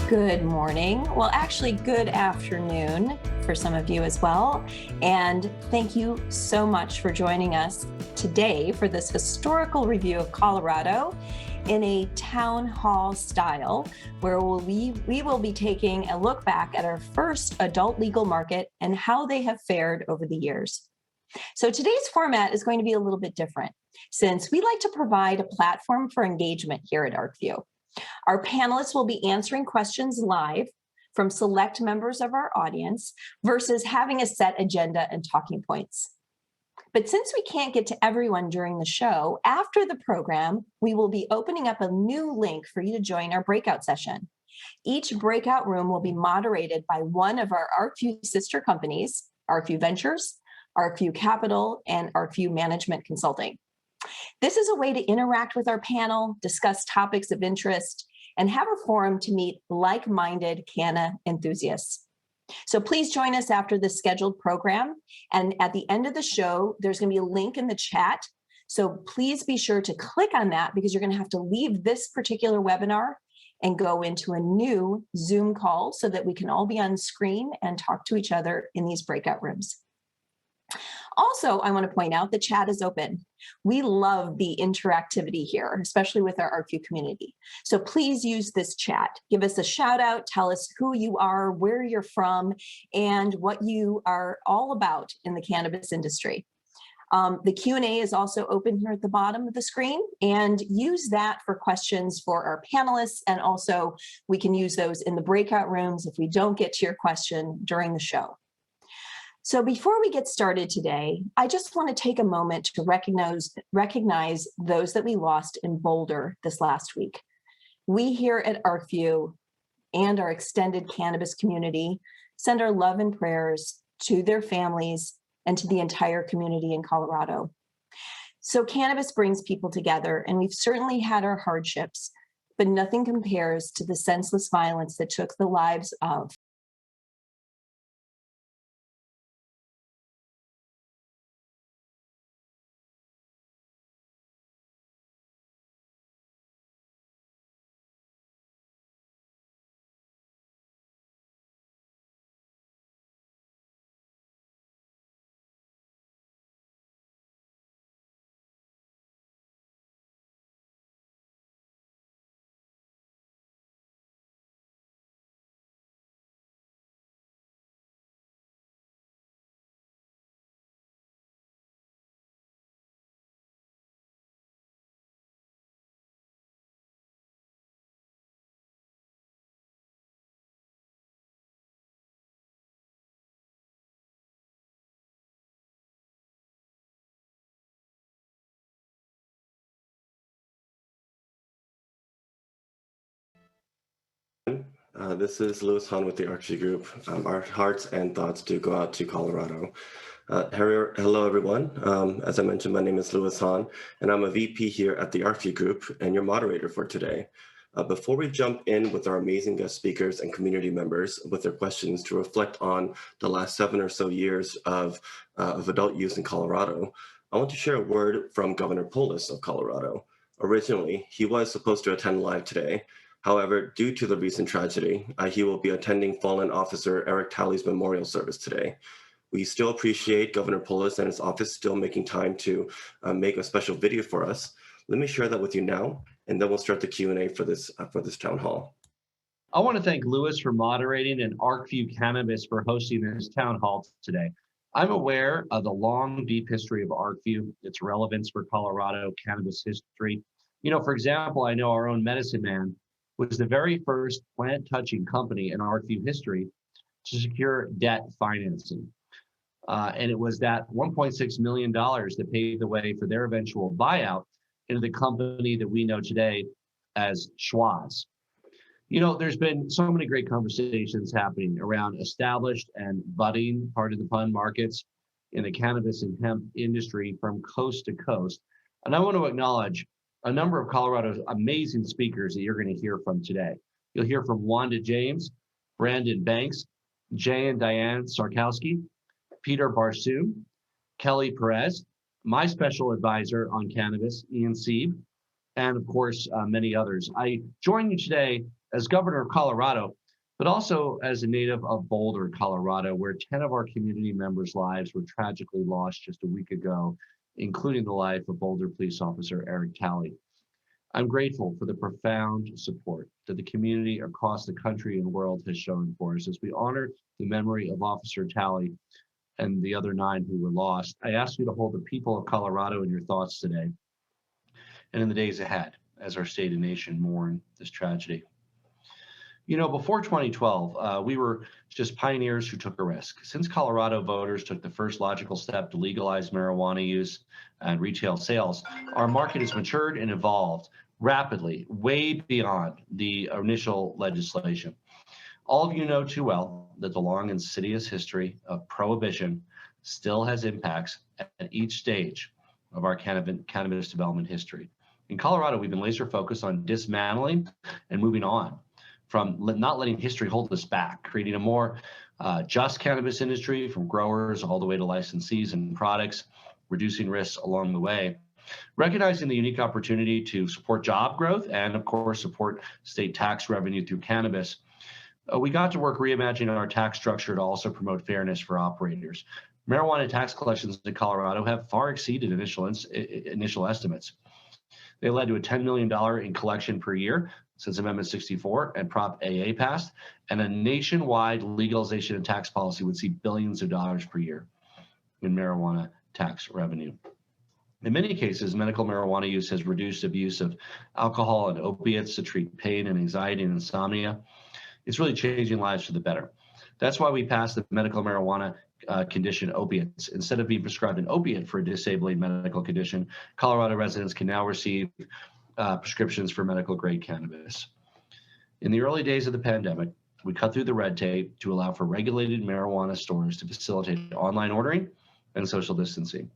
Good morning. Well, actually, good afternoon for some of you as well. And thank you so much for joining us today for this historical review of Colorado in a town hall style, where we will be taking a look back at our first adult legal market and how they have fared over the years. So today's format is going to be a little bit different, since we like to provide a platform for engagement here at Arcview. Our panelists will be answering questions live from select members of our audience versus having a set agenda and talking points. But since we can't get to everyone during the show, after the program, we will be opening up a new link for you to join our breakout session. Each breakout room will be moderated by one of our Arcview sister companies, Arcview Ventures, Arcview Capital, and Arcview Management Consulting. This is a way to interact with our panel, discuss topics of interest, and have a forum to meet like-minded canna enthusiasts. So please join us after the scheduled program. And at the end of the show, there's going to be a link in the chat. So please be sure to click on that, because you're going to have to leave this particular webinar and go into a new Zoom call so that we can all be on screen and talk to each other in these breakout rooms. Also, I want to point out the chat is open. We love the interactivity here, especially with our Arcview community. So please use this chat. Give us a shout out, tell us who you are, where you're from, and what you are all about in the cannabis industry. The Q&A is also open here at the bottom of the screen, and use that for questions for our panelists. And also we can use those in the breakout rooms if we don't get to your question during the show. So before we get started today, I just want to take a moment to recognize those that we lost in Boulder this last week. We here at Arcview and our extended cannabis community send our love and prayers to their families and to the entire community in Colorado. So cannabis brings people together, and we've certainly had our hardships, but nothing compares to the senseless violence that took the lives of This is Louis Hahn with the Arcview Group. Our hearts and thoughts do go out to Colorado. Hello, everyone. As I mentioned, my name is Louis Hahn, and I'm a VP here at the Arcview Group and your moderator for today. Before we jump in with our amazing guest speakers and community members with their questions to reflect on the last 7 or so years of adult use in Colorado, I want to share a word from Governor Polis of Colorado. Originally, he was supposed to attend live today. However, due to the recent tragedy, he will be attending fallen officer Eric Talley's memorial service today. We still appreciate Governor Polis and his office still making time to make a special video for us. Let me share that with you now, and then we'll start the Q&A for this town hall. I want to thank Louis for moderating and Arcview Cannabis for hosting this town hall today. I'm aware of the long, deep history of Arcview, its relevance for Colorado cannabis history. You know, for example, I know our own Medicine Man was the very first plant-touching company in Arcview history to secure debt financing. And it was that $1.6 million that paved the way for their eventual buyout into the company that we know today as Schwazze. You know, there's been so many great conversations happening around established and budding, pardon the pun, markets in the cannabis and hemp industry from coast to coast. And I want to acknowledge a number of Colorado's amazing speakers that you're going to hear from today. You'll hear from Wanda James, Brandon Banks, Jay and Diane Sarkowski, Peter Barzum, Kelly Perez, my special advisor on cannabis, Ian Sieb, and of course, many others. I join you today as governor of Colorado, but also as a native of Boulder, Colorado, where 10 of our community members' lives were tragically lost just a week ago, including the life of Boulder police officer Eric Talley. I'm grateful for the profound support that the community across the country and world has shown for us as we honor the memory of Officer Talley and the other 9 who were lost. I ask you to hold the people of Colorado in your thoughts today and in the days ahead as our state and nation mourn this tragedy. You know, before 2012, we were just pioneers who took a risk. Since Colorado voters took the first logical step to legalize marijuana use and retail sales, our market has matured and evolved rapidly, way beyond the initial legislation. All of you know too well that the long and insidious history of prohibition still has impacts at each stage of our cannabis development history. In Colorado, we've been laser focused on dismantling and moving on from not letting history hold us back, creating a more just cannabis industry from growers all the way to licensees and products, reducing risks along the way, recognizing the unique opportunity to support job growth and, of course, support state tax revenue through cannabis. We got to work reimagining our tax structure to also promote fairness for operators. Marijuana tax collections in Colorado have far exceeded initial estimates. They led to a $10 million in collection per year since Amendment 64 and Prop AA passed, and a nationwide legalization and tax policy would see billions of dollars per year in marijuana tax revenue. In many cases, medical marijuana use has reduced abuse of alcohol and opiates to treat pain and anxiety and insomnia. It's really changing lives for the better. That's why we passed the medical marijuana condition opiates. Instead of being prescribed an opiate for a disabling medical condition, Colorado residents can now receive prescriptions for medical grade cannabis. In the early days of the pandemic, we cut through the red tape to allow for regulated marijuana stores to facilitate online ordering and social distancing.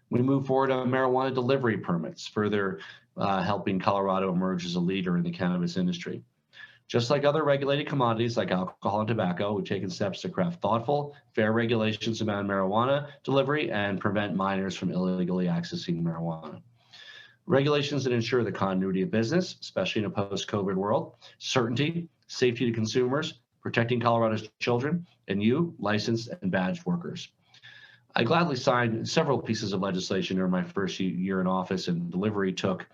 We moved forward on marijuana delivery permits, further helping Colorado emerge as a leader in the cannabis industry. Just like other regulated commodities like alcohol and tobacco, we've taken steps to craft thoughtful, fair regulations around marijuana delivery and prevent minors from illegally accessing marijuana. Regulations that ensure the continuity of business, especially in a post-COVID world, certainty, safety to consumers, protecting Colorado's children, and you, licensed and badged workers. I gladly signed several pieces of legislation during my first year in office, and delivery took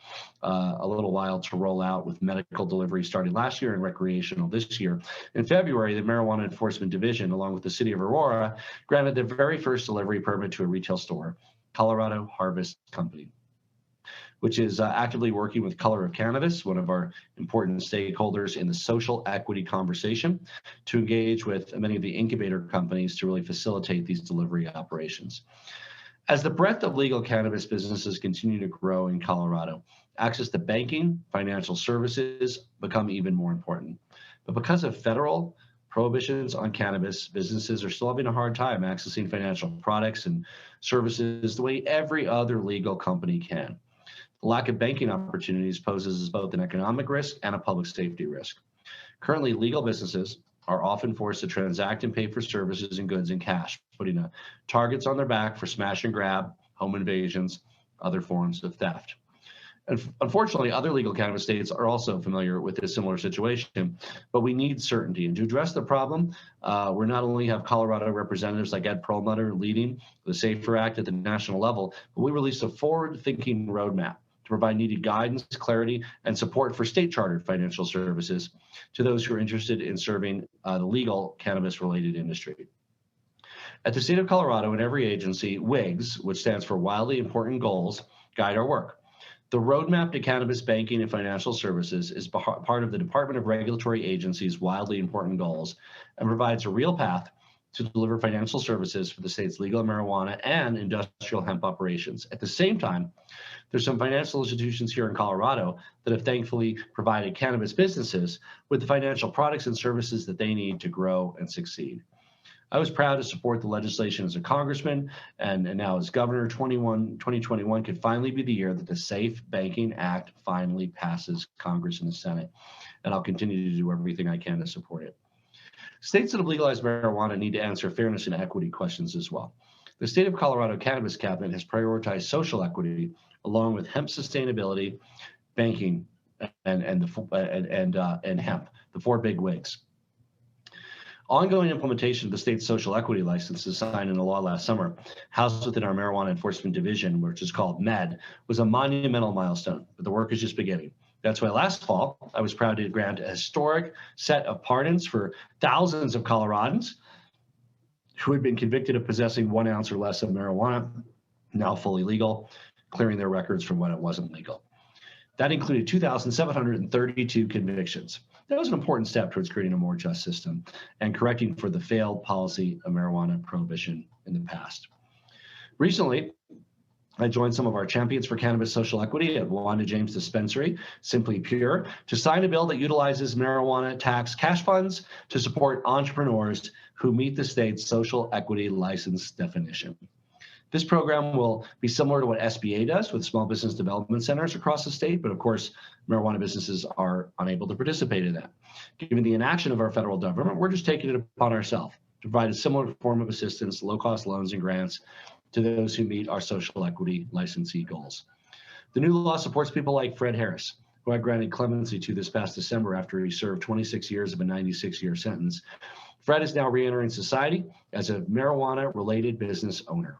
a little while to roll out, with medical delivery starting last year and recreational this year. In February, the Marijuana Enforcement Division, along with the City of Aurora, granted the very first delivery permit to a retail store, Colorado Harvest Company, which is actively working with Color of Cannabis, one of our important stakeholders in the social equity conversation, to engage with many of the incubator companies to really facilitate these delivery operations. As the breadth of legal cannabis businesses continue to grow in Colorado, access to banking, financial services become even more important. But because of federal prohibitions on cannabis, businesses are still having a hard time accessing financial products and services the way every other legal company can. The lack of banking opportunities poses both an economic risk and a public safety risk. Currently, legal businesses are often forced to transact and pay for services and goods in cash, putting targets on their back for smash and grab, home invasions, other forms of theft. And unfortunately, other legal cannabis states are also familiar with this similar situation, but we need certainty. And to address the problem, we not only have Colorado representatives like Ed Perlmutter leading the SAFER Act at the national level, but we released a forward-thinking roadmap to provide needed guidance, clarity, and support for state-chartered financial services to those who are interested in serving the legal cannabis-related industry. At the state of Colorado, in every agency, WIGS, which stands for Wildly Important Goals, guide our work. The roadmap to cannabis banking and financial services is part of the Department of Regulatory Agency's Wildly Important Goals and provides a real path to deliver financial services for the state's legal marijuana and industrial hemp operations. At the same time, there's some financial institutions here in Colorado that have thankfully provided cannabis businesses with the financial products and services that they need to grow and succeed. I was proud to support the legislation as a congressman, and now as governor. 2021 could finally be the year that the SAFE Banking Act finally passes Congress and the Senate, and I'll continue to do everything I can to support it. States that have legalized marijuana need to answer fairness and equity questions as well. The state of Colorado Cannabis Cabinet has prioritized social equity along with hemp sustainability, banking, and hemp, the four big wigs. Ongoing implementation of the state's social equity licenses signed into law last summer, housed within our Marijuana Enforcement Division, which is called MED, was a monumental milestone, but the work is just beginning. That's why last fall, I was proud to grant a historic set of pardons for thousands of Coloradans who had been convicted of possessing 1 ounce or less of marijuana, now fully legal, clearing their records from when it wasn't legal. That included 2,732 convictions. That was an important step towards creating a more just system and correcting for the failed policy of marijuana prohibition in the past. Recently, I joined some of our champions for cannabis social equity at Wanda James Dispensary, Simply Pure, to sign a bill that utilizes marijuana tax cash funds to support entrepreneurs who meet the state's social equity license definition. This program will be similar to what SBA does with small business development centers across the state, but of course, marijuana businesses are unable to participate in that. Given the inaction of our federal government, we're just taking it upon ourselves to provide a similar form of assistance, low-cost loans and grants to those who meet our social equity licensee goals. The new law supports people like Fred Harris, who I granted clemency to this past December after he served 26 years of a 96-year sentence. Fred is now reentering society as a marijuana-related business owner.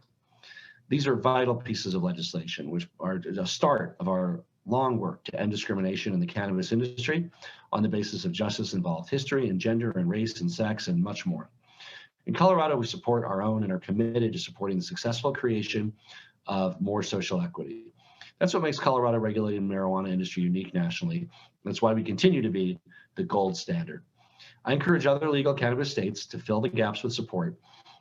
These are vital pieces of legislation, which are a start of our long work to end discrimination in the cannabis industry on the basis of justice-involved history and gender and race and sex and much more. In Colorado, we support our own and are committed to supporting the successful creation of more social equity. That's what makes Colorado regulated marijuana industry unique nationally. That's why we continue to be the gold standard. I encourage other legal cannabis states to fill the gaps with support,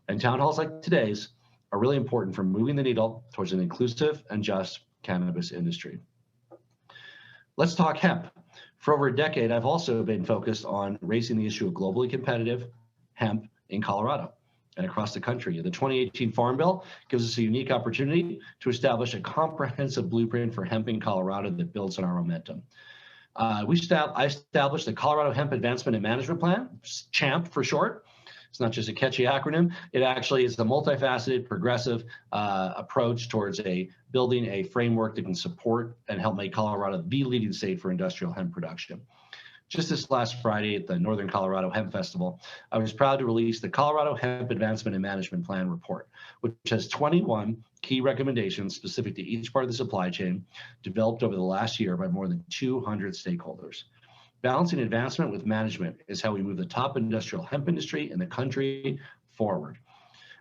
and town halls like today's are really important for moving the needle towards an inclusive and just cannabis industry. Let's talk hemp. For over a decade, I've also been focused on raising the issue of globally competitive hemp in Colorado and across the country. The 2018 Farm Bill gives us a unique opportunity to establish a comprehensive blueprint for hemp in Colorado that builds on our momentum. I established the Colorado Hemp Advancement and Management Plan, CHAMP for short. It's not just a catchy acronym. It actually is a multifaceted, progressive approach towards building a framework that can support and help make Colorado the leading state for industrial hemp production. Just this last Friday at the Northern Colorado Hemp Festival, I was proud to release the Colorado Hemp Advancement and Management Plan report, which has 21 key recommendations specific to each part of the supply chain developed over the last year by more than 200 stakeholders. Balancing advancement with management is how we move the top industrial hemp industry in the country forward.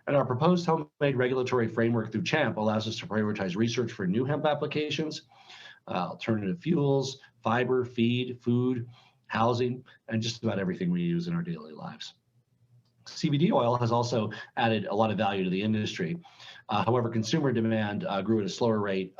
And our proposed homemade regulatory framework through CHAMP allows us to prioritize research for new hemp applications, alternative fuels, fiber, feed, food, housing, and just about everything we use in our daily lives. CBD oil has also added a lot of value to the industry. However, consumer demand grew at a slower rate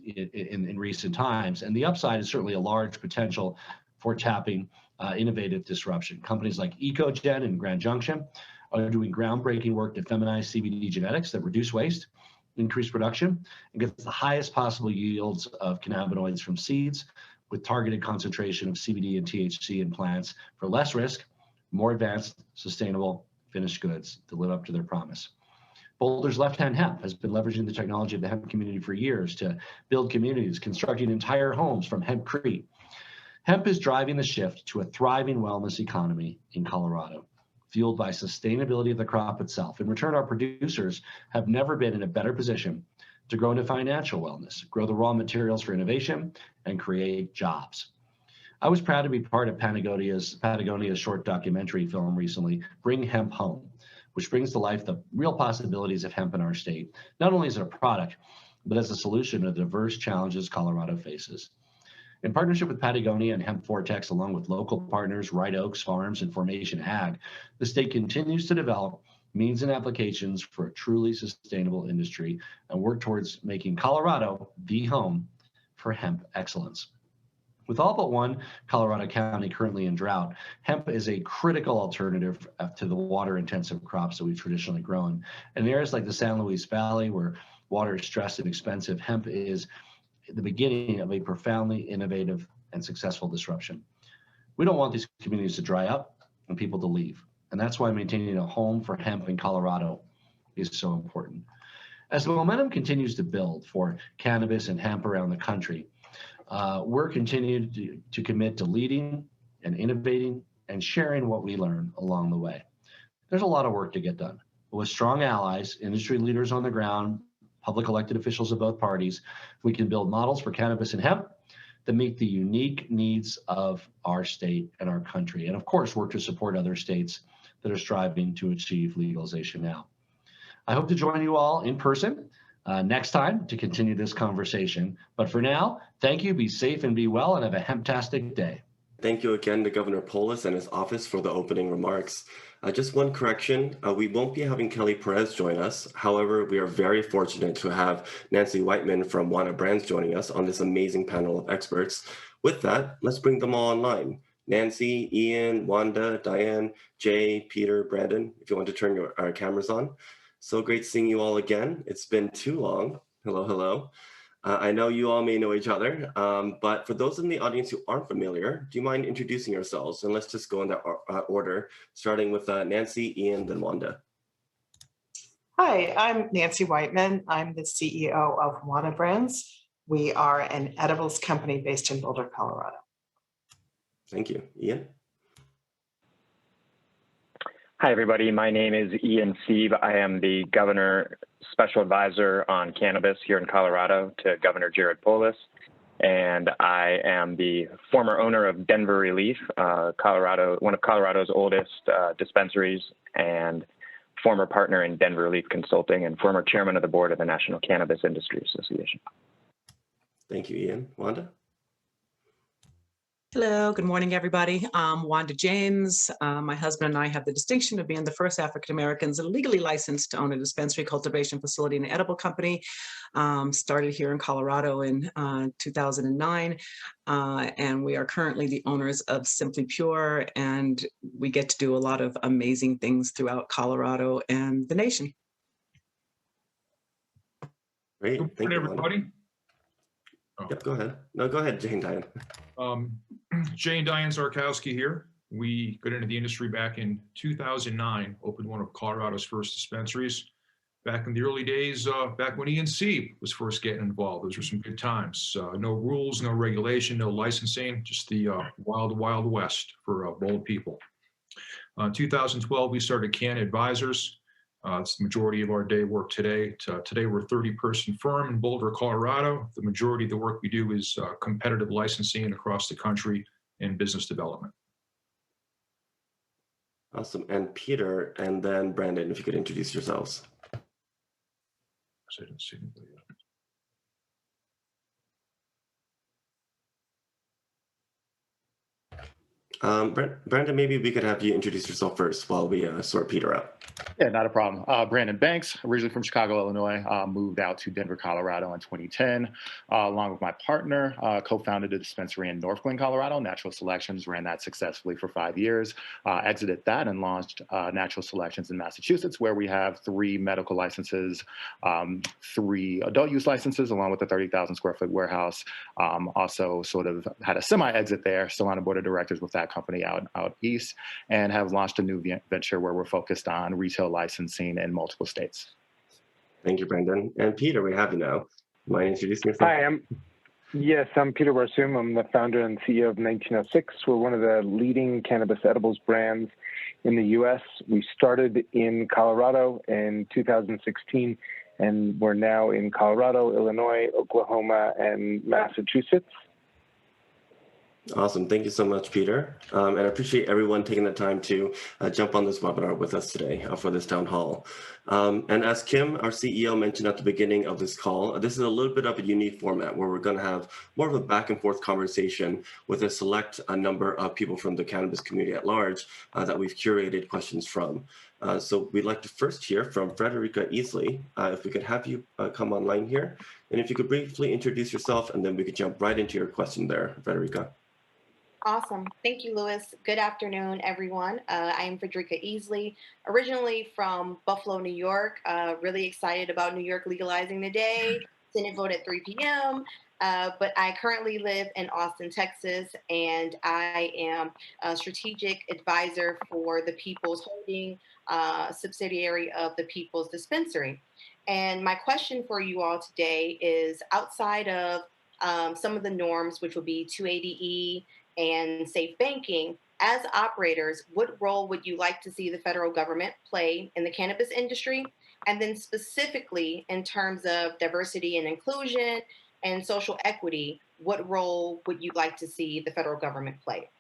in recent times, and the upside is certainly a large potential for tapping innovative disruption. Companies like EcoGen and Grand Junction are doing groundbreaking work to feminize CBD genetics that reduce waste, increase production, and get the highest possible yields of cannabinoids from seeds with targeted concentration of CBD and THC in plants for less risk, more advanced, sustainable finished goods to live up to their promise. Boulder's Left Hand Hemp has been leveraging the technology of the hemp community for years to build communities, constructing entire homes from hempcrete. Hemp is driving the shift to a thriving wellness economy in Colorado, fueled by sustainability of the crop itself. In return, our producers have never been in a better position to grow into financial wellness, grow the raw materials for innovation, and create jobs. I was proud to be part of Patagonia's short documentary film recently, Bring Hemp Home, which brings to life the real possibilities of hemp in our state, not only as a product, but as a solution to the diverse challenges Colorado faces. In partnership with Patagonia and Hemp Vortex, along with local partners, White Oaks Farms and Formation Ag, the state continues to develop means and applications for a truly sustainable industry and work towards making Colorado the home for hemp excellence. With all but one Colorado county currently in drought, hemp is a critical alternative to the water-intensive crops that we've traditionally grown. In areas like the San Luis Valley, where water is stressed and expensive, hemp is the beginning of a profoundly innovative and successful disruption. We don't want these communities to dry up and people to leave. And that's why maintaining a home for hemp in Colorado is so important. As the momentum continues to build for cannabis and hemp around the country, we're continuing to commit to leading and innovating and sharing what we learn along the way. There's a lot of work to get done. But with strong allies, industry leaders on the ground, public elected officials of both parties, we can build models for cannabis and hemp that meet the unique needs of our state and our country. And of course, work to support other states that are striving to achieve legalization now. I hope to join you all in person next time to continue this conversation. But for now, thank you, be safe and be well, and have a hemptastic day. Thank you again to Governor Polis and his office for the opening remarks. Just one correction, we won't be having Kelly Perez join us. However, we are very fortunate to have Nancy Whiteman from Wana Brands joining us on this amazing panel of experts. With that, let's bring them all online. Nancy, Ian, Wanda, Diane, Jay, Peter, Brandon, if you want to turn your cameras on. So great seeing you all again. It's been too long. Hello, hello. I know you all may know each other, but for those in the audience who aren't familiar, do you mind introducing yourselves? And let's just go in that order, starting with Nancy, Ian, then Wanda. Hi, I'm Nancy Whiteman. I'm the CEO of Wana Brands. We are an edibles company based in Boulder, Colorado. Thank you. Ian? Hi, everybody. My name is Ian Sieb. I am the Governor Special Advisor on Cannabis here in Colorado to Governor Jared Polis. And I am the former owner of Denver Relief, Colorado, one of Colorado's oldest dispensaries, and former partner in Denver Relief Consulting and former chairman of the board of the National Cannabis Industry Association. Thank you, Ian. Wanda? Hello, good morning, everybody. I'm Wanda James. My husband and I have the distinction of being the first African-Americans legally licensed to own a dispensary, cultivation facility, and edible company. Started here in Colorado in 2009. And we are currently the owners of Simply Pure, and we get to do a lot of amazing things throughout Colorado and the nation. Great. Good Thank morning, you, Wanda. everybody. Yep, go ahead. No, go ahead, Jane Diane. Jane Diane Zarkowski here. We got into the industry back in 2009, opened one of Colorado's first dispensaries. Back in the early days, back when Ian Sieb was first getting involved, those were some good times. No rules, no regulation, no licensing, just the wild, wild west for bold people. In 2012, we started Can Advisors. It's the majority of our day work today. Today, we're a 30-person firm in Boulder, Colorado. The majority of the work we do is competitive licensing across the country and business development. Awesome. And Peter, and then Brandon, if you could introduce yourselves. I didn't see anybody yet. Brandon, maybe we could have you introduce yourself first while we sort Peter out. Yeah, not a problem. Brandon Banks, originally from Chicago, Illinois, moved out to Denver, Colorado in 2010, along with my partner, co-founded a dispensary in Northglenn, Colorado, Natural Selections, ran that successfully for 5 years, exited that and launched Natural Selections in Massachusetts, where we have 3 medical licenses, 3 adult use licenses, along with a 30,000 square foot warehouse. Also sort of had a semi-exit there, still on the board of directors with that company out east, and have launched a new venture where we're focused on retail licensing in multiple states. Thank you, Brandon. And Peter, we have you now. Mind introducing yourself? Hi, I'm Peter Barzum. I'm the founder and CEO of 1906. We're one of the leading cannabis edibles brands in the U.S. We started in Colorado in 2016, and we're now in Colorado, Illinois, Oklahoma, and Massachusetts. Awesome. Thank you so much, Peter. And I appreciate everyone taking the time to jump on this webinar with us today for this town hall. And as Kim, our CEO, mentioned at the beginning of this call, this is a little bit of a unique format where we're going to have more of a back and forth conversation with a select number of people from the cannabis community at large that we've curated questions from. So we'd like to first hear from Frederica Easley. If we could have you come online here. And if you could briefly introduce yourself, and then we could jump right into your question there, Frederica. Awesome. Thank you, Louis. Good afternoon, everyone. I am Frederica Easley, originally from Buffalo, New York. Really excited about New York legalizing today. Senate vote at 3 p.m. But I currently live in Austin, Texas, and I am a strategic advisor for the People's Holding subsidiary of the People's Dispensary. And my question for you all today is, outside of some of the norms, which would be 280E and safe banking. As operators, what role would you like to see the federal government play in the cannabis industry? And then specifically in terms of diversity and inclusion and social equity, what role would you like to see the federal government play?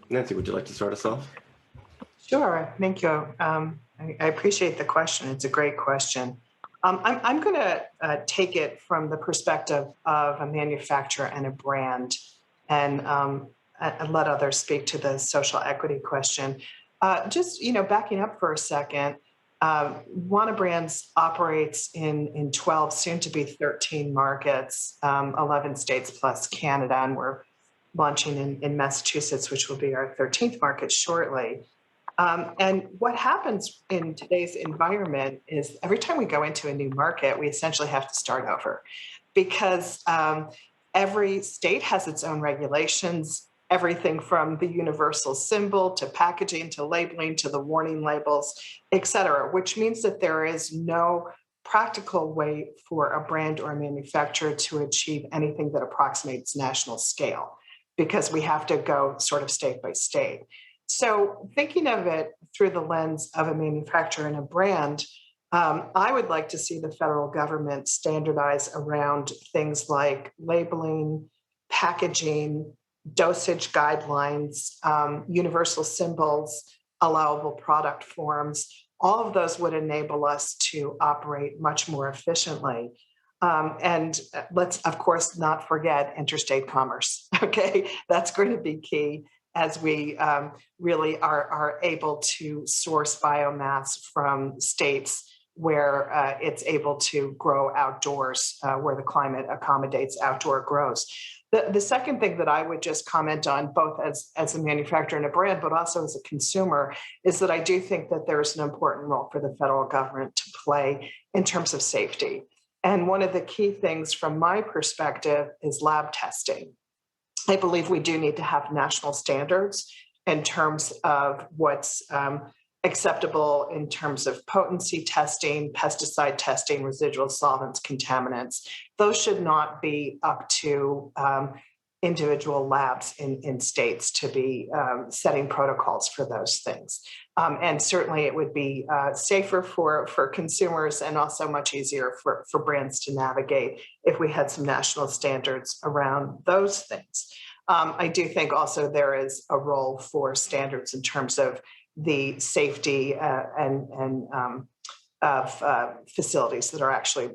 Nancy, would you like to start us off? Sure, thank you. I appreciate the question. It's a great question. I'm going to take it from the perspective of a manufacturer and a brand, and let others speak to the social equity question. Just backing up for a second, Wana Brands operates in 12, soon to be 13 markets, 11 states plus Canada, and we're launching in Massachusetts, which will be our 13th market shortly. And what happens in today's environment is every time we go into a new market, we essentially have to start over because every state has its own regulations, everything from the universal symbol to packaging to labeling to the warning labels, et cetera, which means that there is no practical way for a brand or a manufacturer to achieve anything that approximates national scale because we have to go sort of state by state. So thinking of it through the lens of a manufacturer and a brand, I would like to see the federal government standardize around things like labeling, packaging, dosage guidelines, universal symbols, allowable product forms. All of those would enable us to operate much more efficiently. And let's, of course, not forget interstate commerce. Okay, that's going to be key as we really are able to source biomass from states where it's able to grow outdoors, where the climate accommodates outdoor grows. The second thing that I would just comment on, both as a manufacturer and a brand, but also as a consumer, is that I do think that there's an important role for the federal government to play in terms of safety. And one of the key things from my perspective is lab testing. I believe we do need to have national standards in terms of what's acceptable in terms of potency testing, pesticide testing, residual solvents, contaminants. Those should not be up to individual labs in states to be setting protocols for those things. And certainly it would be safer for consumers and also much easier for brands to navigate if we had some national standards around those things. I do think also there is a role for standards in terms of the safety of facilities that are actually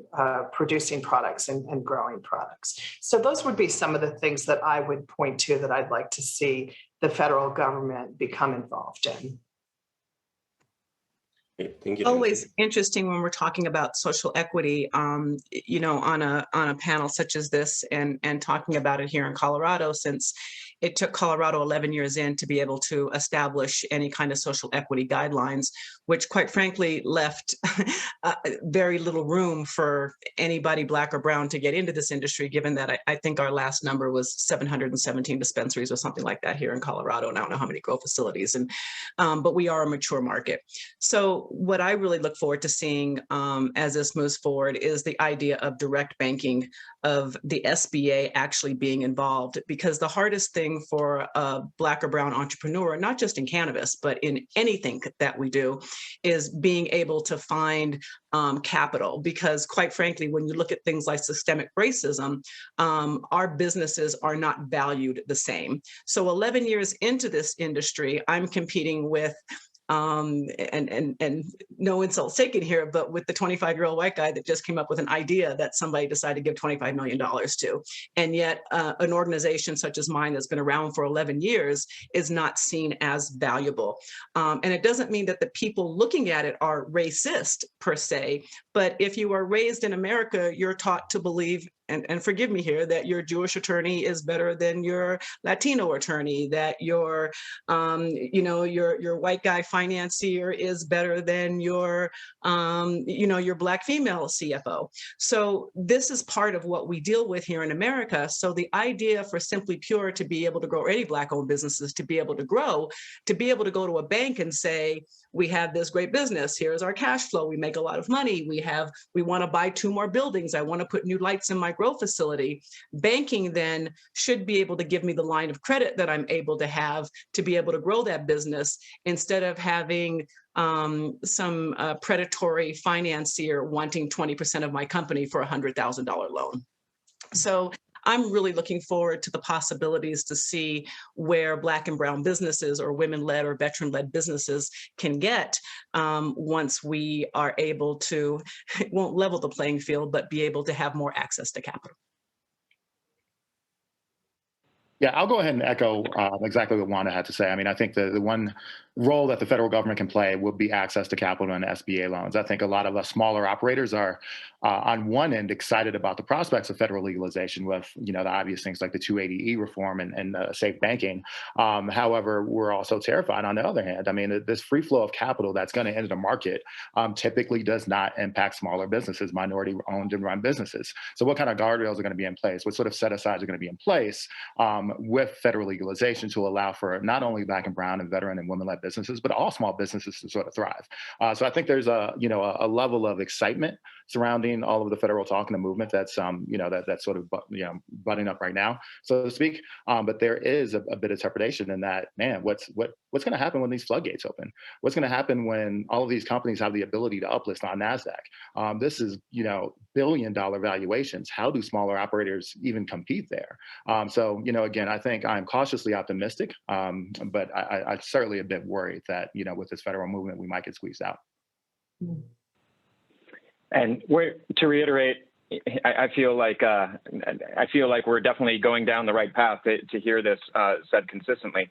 producing products and growing products. So those would be some of the things that I would point to that I'd like to see the federal government become involved in. Thank you, Always Nancy. interesting when we're talking about social equity, on a panel such as this and talking about it here in Colorado, since it took Colorado 11 years in to be able to establish any kind of social equity guidelines, which quite frankly left very little room for anybody Black or brown to get into this industry, given that I think our last number was 717 dispensaries or something like that here in Colorado, and I don't know how many grow facilities, but we are a mature market. So what I really look forward to seeing as this moves forward is the idea of direct banking, of the SBA actually being involved, because the hardest thing for a Black or brown entrepreneur, not just in cannabis, but in anything that we do, is being able to find capital. Because quite frankly, when you look at things like systemic racism, our businesses are not valued the same. So 11 years into this industry, I'm competing with and no insults taken here, but with the 25-year-old white guy that just came up with an idea that somebody decided to give $25 million to. And yet an organization such as mine that's been around for 11 years is not seen as valuable. And it doesn't mean that the people looking at it are racist per se, but if you are raised in America, you're taught to believe and forgive me here, that your Jewish attorney is better than your Latino attorney, that your your white guy financier is better than your your Black female CFO. So this is part of what we deal with here in America. So the idea for Simply Pure to be able to grow, any Black-owned businesses to be able to grow, to be able to go to a bank and say, we have this great business, here's our cash flow, we make a lot of money, we want to buy 2 more buildings, I want to put new lights in my grow facility. Banking then should be able to give me the line of credit that I'm able to have to be able to grow that business, instead of having some predatory financier wanting 20% of my company for a $100,000 loan. So I'm really looking forward to the possibilities to see where Black and brown businesses or women-led or veteran-led businesses can get once we are able to, it won't level the playing field, but be able to have more access to capital. Yeah, I'll go ahead and echo exactly what Wanda had to say. I mean, I think the one role that the federal government can play will be access to capital and SBA loans. I think a lot of us smaller operators are, on one end, excited about the prospects of federal legalization with, the obvious things like the 280E reform and safe banking. However, we're also terrified on the other hand. I mean, this free flow of capital that's going to enter the market typically does not impact smaller businesses, minority-owned and run businesses. So what kind of guardrails are going to be in place? What sort of set-asides are going to be in place with federal legalization to allow for not only Black and brown and veteran and women-led businesses, but all small businesses to sort of thrive. So I think there's a level of excitement surrounding all of the federal talk and the movement that's that's sort of budding up right now, so to speak. But there is a bit of trepidation in that, man, what's going to happen when these floodgates open? What's going to happen when all of these companies have the ability to uplist on NASDAQ? This is billion-dollar valuations. How do smaller operators even compete there? So again, I think I'm cautiously optimistic, but I'm certainly a bit worried that with this federal movement we might get squeezed out. And to reiterate, I feel like we're definitely going down the right path to hear this said consistently.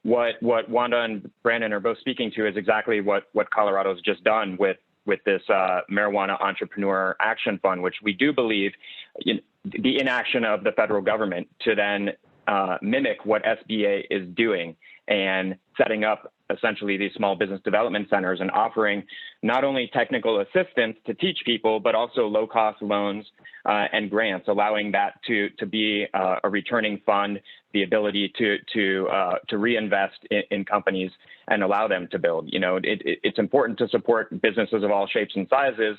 What Wanda and Brandon are both speaking to is exactly what Colorado's just done with this Marijuana Entrepreneur Action Fund, which we do believe the inaction of the federal government to then mimic what SBA is doing and setting up essentially these small business development centers and offering not only technical assistance to teach people, but also low-cost loans and grants, allowing that to be a returning fund, the ability to reinvest in companies and allow them to build. It's important to support businesses of all shapes and sizes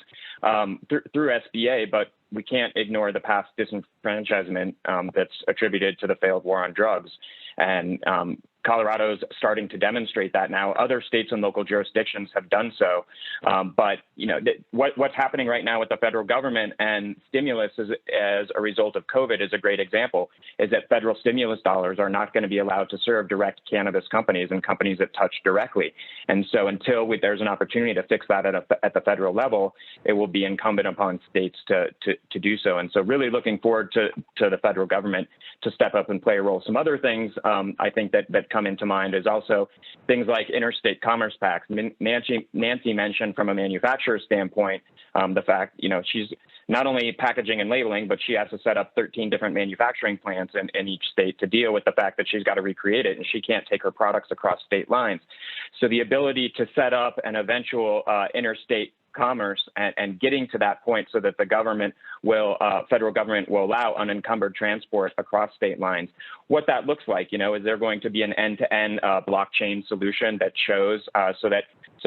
through SBA, but we can't ignore the past disenfranchisement that's attributed to the failed war on drugs. And Colorado's starting to demonstrate that now. Other states and local jurisdictions have done so. But what's happening right now with the federal government and stimulus as a result of COVID is a great example, is that federal stimulus dollars are not going to be allowed to serve direct cannabis companies and companies that touch directly. And so until there's an opportunity to fix that at the federal level, it will be incumbent upon states to do so. And so really looking forward to the federal government to step up and play a role. Some other things I think that come into mind is also things like interstate commerce pacts. Nancy mentioned from a manufacturer standpoint the fact, she's not only packaging and labeling, but she has to set up 13 different manufacturing plants in each state to deal with the fact that she's got to recreate it and she can't take her products across state lines. So the ability to set up an eventual interstate commerce and getting to that point so that the federal government will allow unencumbered transport across state lines. What that looks like, is there going to be an end-to-end blockchain solution that shows so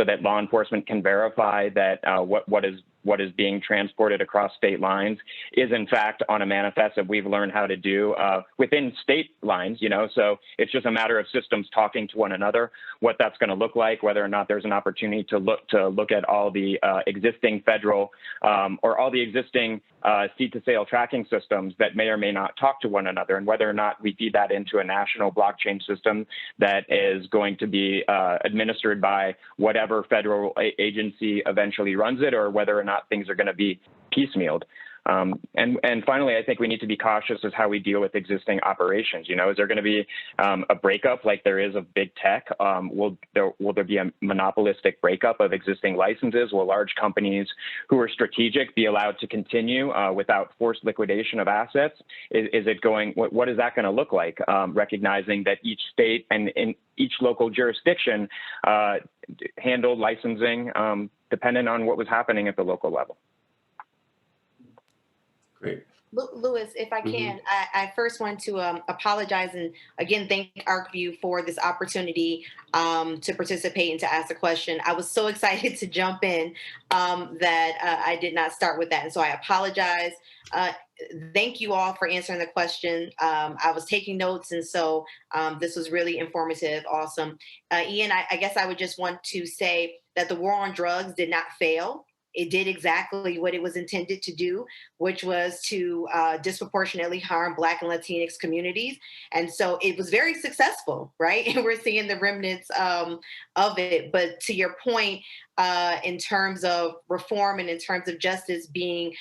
that law enforcement can verify that what is being transported across state lines is in fact on a manifest that we've learned how to do within state lines, so it's just a matter of systems talking to one another, what that's going to look like, whether or not there's an opportunity to look at all the existing federal or all the existing seed to sale tracking systems that may or may not talk to one another, and whether or not we feed that into a national blockchain system that is going to be administered by whatever federal agency eventually runs it, or whether or not things are going to be piecemealed. And finally, I think we need to be cautious as how we deal with existing operations. You know, is there going to be a breakup like there is of big tech? Will there be a monopolistic breakup of existing licenses? Will large companies who are strategic be allowed to continue without forced liquidation of assets? Is it going? What is that going to look like? Recognizing that each state and in each local jurisdiction handled licensing dependent on what was happening at the local level. Great. Louis, if I can, I first want to apologize and again thank Arcview for this opportunity to participate and to ask a question. I was so excited to jump in that I did not start with that, and so I apologize. Thank you all for answering the question. I was taking notes, and so this was really informative. Awesome. Ian, I guess I would just want to say that the war on drugs did not fail. It did exactly what it was intended to do, which was to disproportionately harm Black and Latinx communities. And so it was very successful, right? And we're seeing the remnants of it. But to your point, in terms of reform and in terms of justice being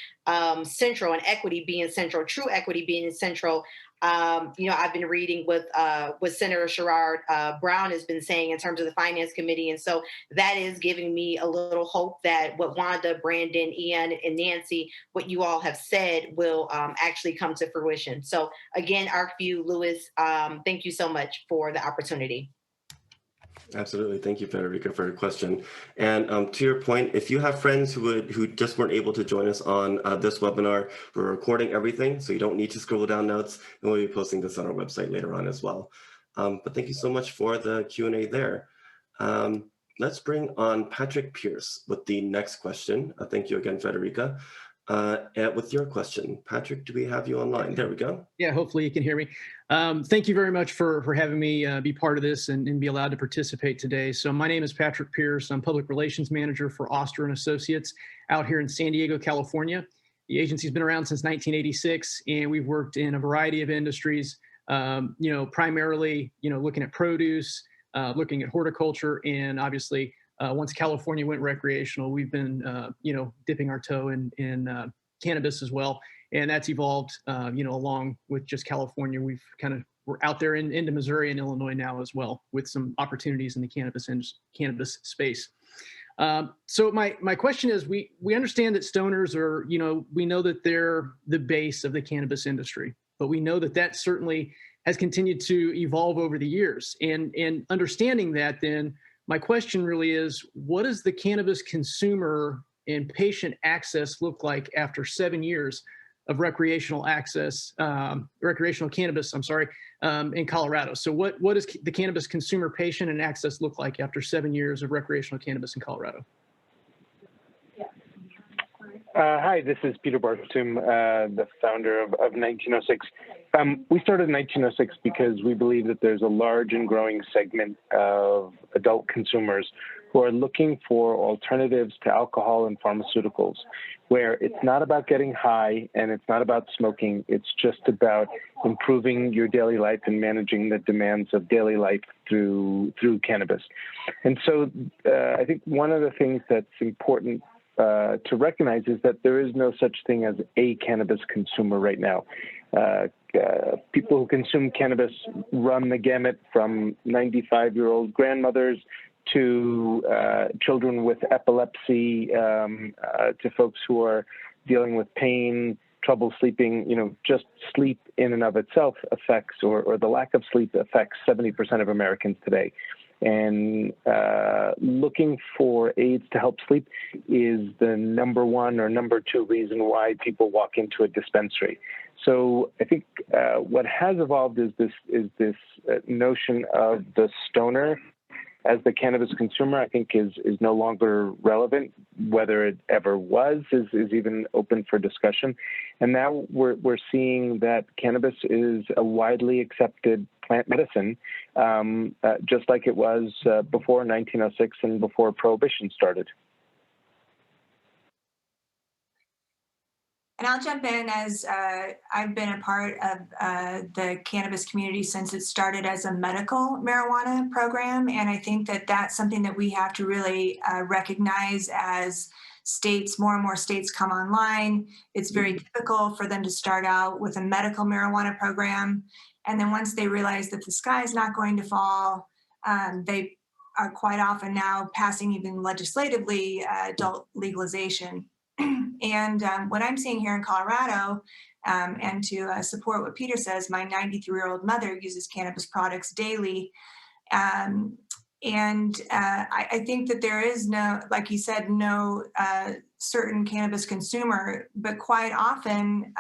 central and equity being central, true equity being central, I've been reading what Senator Sherrod Brown has been saying in terms of the Finance Committee. And so that is giving me a little hope that what Wanda, Brandon, Ian, and Nancy, what you all have said will actually come to fruition. So again, Arcview, Louis, thank you so much for the opportunity. Absolutely. Thank you, Federica, for your question. And to your point, if you have friends who just weren't able to join us on this webinar, we're recording everything, so you don't need to scroll down notes, and we'll be posting this on our website later on as well. But thank you so much for the Q&A there. Let's bring on Patrick Pierce with the next question. Thank you again, Federica. With your question, Patrick, do we have you online? There we go. Yeah, hopefully you can hear me. Thank you very much for having me be part of this and be allowed to participate today. So my name is Patrick Pierce. I'm Public Relations Manager for Oster & Associates out here in San Diego, California. The agency's been around since 1986, and we've worked in a variety of industries, primarily, looking at produce, looking at horticulture, and obviously, once California went recreational, we've been, dipping our toe in cannabis as well. And that's evolved, along with just California. We're out there into Missouri and Illinois now as well, with some opportunities in the cannabis space. So my question is, we understand that stoners are, we know that they're the base of the cannabis industry, but we know that certainly has continued to evolve over the years. And understanding that, then my question really is, what does the cannabis consumer and patient access look like after 7 years of recreational cannabis, in Colorado? So what does the cannabis consumer, patient, and access look like after 7 years of recreational cannabis in Colorado? Hi, this is Peter Barzum, the founder of 1906. We started 1906 because we believe that there's a large and growing segment of adult consumers who are looking for alternatives to alcohol and pharmaceuticals, where it's not about getting high and it's not about smoking. It's just about improving your daily life and managing the demands of daily life through cannabis. And so I think one of the things that's important to recognize is that there is no such thing as a cannabis consumer right now. People who consume cannabis run the gamut from 95-year-old grandmothers to children with epilepsy, to folks who are dealing with pain, trouble sleeping. Just sleep in and of itself affects, or the lack of sleep affects 70% of Americans today. And looking for aids to help sleep is the number one or number two reason why people walk into a dispensary. So I think what has evolved is this notion of the stoner as the cannabis consumer. I think is no longer relevant. Whether it ever was is even open for discussion. And now we're seeing that cannabis is a widely accepted plant medicine, just like it was before 1906 and before Prohibition started. And I'll jump in, as I've been a part of the cannabis community since it started as a medical marijuana program. And I think that that's something that we have to really recognize as more and more states come online, it's very typical for them to start out with a medical marijuana program. And then once they realize that the sky is not going to fall, they are quite often now passing even legislatively adult legalization. And what I'm seeing here in Colorado, and to support what Peter says, my 93-year-old mother uses cannabis products daily. I think that there is no, like you said, no certain cannabis consumer, but quite often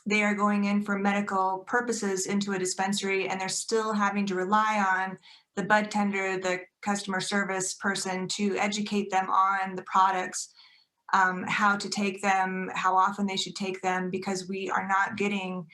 they are going in for medical purposes into a dispensary, and they're still having to rely on the bud tender, the customer service person to educate them on the products, how to take them, how often they should take them, because we are not getting